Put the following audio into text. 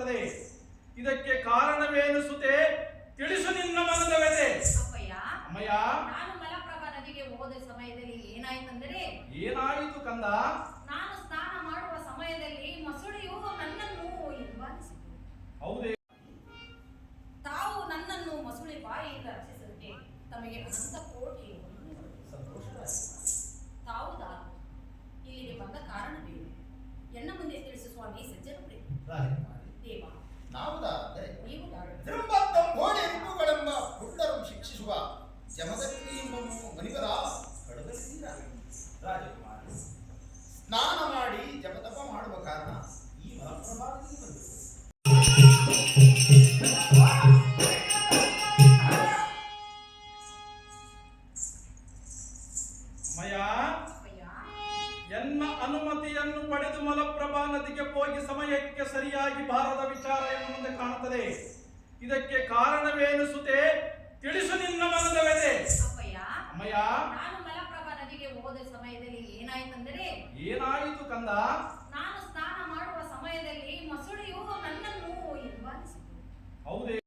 ಕಾಣುತ್ತದೆ. ಇದಕ್ಕೆ ಕಾರಣವೇನು ಸುತೆ? ತಿಳಿಸು ನಿನ್ನ ಮನದ ವ್ಯಥೆ. ಅಪ್ಪಯ್ಯ, ಅಮ್ಮಯ್ಯ, ನಾನು ಮಲಪ್ರಭಾ ನದಿಗೆ ಹೋದ ಸಮಯದಲ್ಲಿ ಏನಾಯ್ತಂದರೆ, ಏನಾಯಿತು ಕಂದ? ನಾನು ಸ್ನಾನ ಮಾಡುವ ಸಮಯದಲ್ಲಿ ಮೊಸಳೆಯು ನನ್ನನ್ನು ಹಿಂಬಾಲಿಸಿತು. ಹೌದೇ? ತಾವು ನನ್ನನ್ನು ಮೊಸಳೆ ಬಾಯಿಯಿಂದ ರಕ್ಷಿಸಲಿಕ್ಕೆ ತಮಗೆ ಅನಂತ ಕೋಟಿ ಸಂತೋಷವಾಯಿತು. ತಾವು ಇಲ್ಲಿಗೆ ಬಂದ ಕಾರಣವೇನು? ಎನ್ನ ಮುಂದೆ ತಿಳಿಸು ಸ್ವಾಮಿ ಸಜ್ಜನರೇ. ದೇವ, ನೀವು ತ್ರಿಂಬತ್ತಂಬೋಳಿ ಋತುಗಳೆಂಬ ಪುಂಡರು ಶಿಕ್ಷಿಸುವ ಜಮದಗ್ನಿ ಎಂಬನು ಮನಿವರ ಕಡದಲ್ಲಿದ್ದೀರಾ? ರಾಜಕುಮಾರ, ಸ್ನಾನ ಮಾಡಿ ಜಪತಪ ಮಾಡುವ ಕಾರಣ ಈ ಮಲಪ್ರಭಾವದಲ್ಲಿ ಬಂದರು. ಎನ್ನ ಅನುಮತಿಯನ್ನು ಪಡೆದು ಮಲಪ್ರಭಾ ನದಿಗೆ ಹೋಗಿ ಸಮಯಕ್ಕೆ ಸರಿಯಾಗಿ ಬಾರದ ವಿಚಾರ ಎನ್ನ ಮುಂದೆ ಕಾಣುತ್ತದೆ. ಇದಕ್ಕೆ ಕಾರಣವೇನು ಸುತೆ? ತಿಳಿಸು ನಿನ್ನ ಮನದ ವ್ಯಥೆ. ಅಮ್ಮಯ್ಯ, ನಾನು ಮಲಪ್ರಭಾ ನದಿಗೆ ಹೋದ ಸಮಯದಲ್ಲಿ ಏನಾಯ್ತಂದರೆ, ಏನಾಯಿತು ಕಂದ? ನಾನು ಸ್ನಾನ ಮಾಡುವ ಸಮಯದಲ್ಲಿ ಮೊಸಳೆಯು ನನ್ನನ್ನು ಹಿಂಬಾಲಿಸಿತು. ಹೌದೇ?